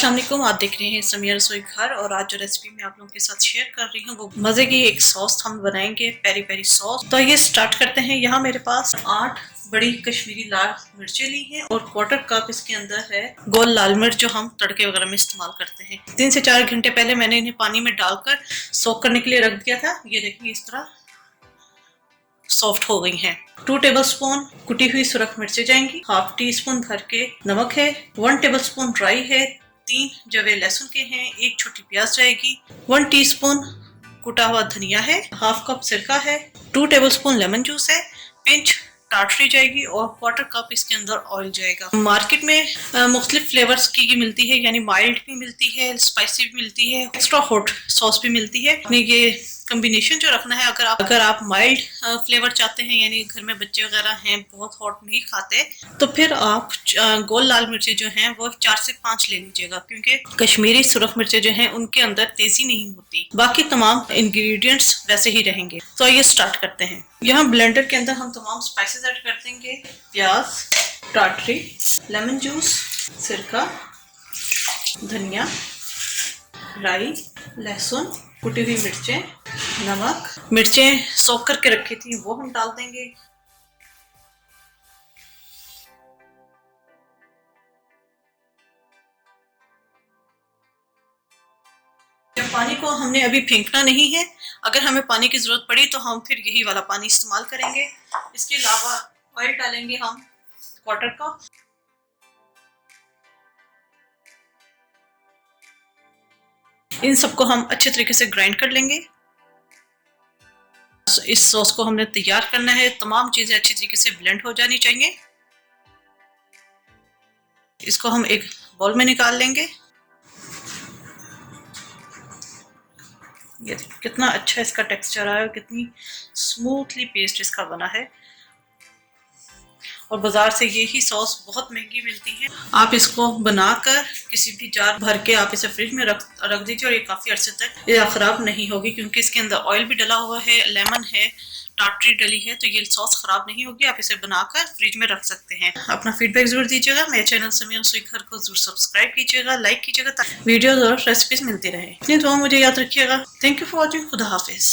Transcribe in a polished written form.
अस्सलाम वालेकुम, आप देख रहे हैं समिया रसोई घर। और आज जो रेसिपी मैं आप लोगों के साथ शेयर कर रही हूँ वो मज़े की एक सॉस हम बनाएंगे, पेरी पेरी सॉस। तो ये स्टार्ट करते हैं। यहाँ मेरे पास 8 बड़ी कश्मीरी लाल मिर्चें ली हैं और 1/4 कप इसके अंदर है गोल लाल मिर्च, जो हम तड़के वगैरह में इस्तेमाल करते हैं। 3 से 4 घंटे पहले मैंने इन्हें पानी में डालकर सोक करने के लिए रख दिया था। ये देखिए इस तरह सॉफ्ट हो गई हैं। 2 टेबलस्पून कुटी हुई सुरख मिर्चें जाएंगी। 1/2 टीस्पून भर के नमक है। 1 टेबलस्पून ड्राई है। 3 जवे लहसुन के हैं। 1 छोटी प्याज जाएगी। 1 टीस्पून कुटा हुआ धनिया है। 1/2 कप सिरका है। 2 टेबलस्पून लेमन जूस है। पिंच टाटरी जाएगी और 1/4 कप इसके अंदर ऑयल जाएगा। मार्केट में मुख्तलिफ फ्लेवर्स की मिलती है, यानी माइल्ड भी मिलती है, स्पाइसी भी मिलती है, एक्स्ट्रा हॉट सॉस भी मिलती है। ये कॉम्बिनेशन जो रखना है, अगर आप माइल्ड फ्लेवर चाहते हैं, यानी घर में बच्चे वगैरह हैं बहुत हॉट नहीं खाते, तो फिर आप गोल लाल मिर्चें जो हैं वो 4 से 5 ले लीजिएगा, क्योंकि कश्मीरी सुरख मिर्चें जो हैं उनके अंदर तेजी नहीं होती। बाकी तमाम इंग्रेडिएंट्स वैसे ही रहेंगे। तो ये स्टार्ट करते हैं। यहाँ ब्लेंडर के अंदर हम तमाम स्पाइसेस ऐड कर देंगे। प्याज, टाटरी, लेमन जूस, सिरका, धनिया, राई, लहसुन, कुटी हुई मिर्चें, नमक। मिर्चें सोक करके रखी थी वो हम डाल देंगे। पानी को हमने अभी फेंकना नहीं है। अगर हमें पानी की जरूरत पड़ी तो हम फिर यही वाला पानी इस्तेमाल करेंगे। इसके अलावा ऑयल डालेंगे हम 1/4 कप। इन सबको हम अच्छे तरीके से ग्राइंड कर लेंगे। इस सॉस को हमने तैयार करना है। तमाम चीजें अच्छी तरीके से ब्लेंड हो जानी चाहिए। इसको हम एक बाउल में निकाल लेंगे। ये कितना अच्छा इसका टेक्सचर आया, कितनी स्मूथली पेस्ट इसका बना है। और बाजार से यही सॉस बहुत महंगी मिलती है। आप इसको बनाकर किसी भी जार भर के आप इसे फ्रिज में रख दीजिए और ये काफी अरसे तक ये खराब नहीं होगी, क्योंकि इसके अंदर ऑयल भी डला हुआ है, लेमन है, टाटरी डली है, तो ये सॉस खराब नहीं होगी। आप इसे बनाकर फ्रिज में रख सकते हैं। अपना फीडबैक जरूर दीजिएगा। मेरे चैनल समिया रसोई घर को जरूर सब्सक्राइब कीजिएगा, लाइक कीजिएगा, ताकि वीडियोस और रेसिपीज मिलती रहे। इतनी दुआ मुझे याद रखिएगा। Thank you for watching. खुदा हाफिज।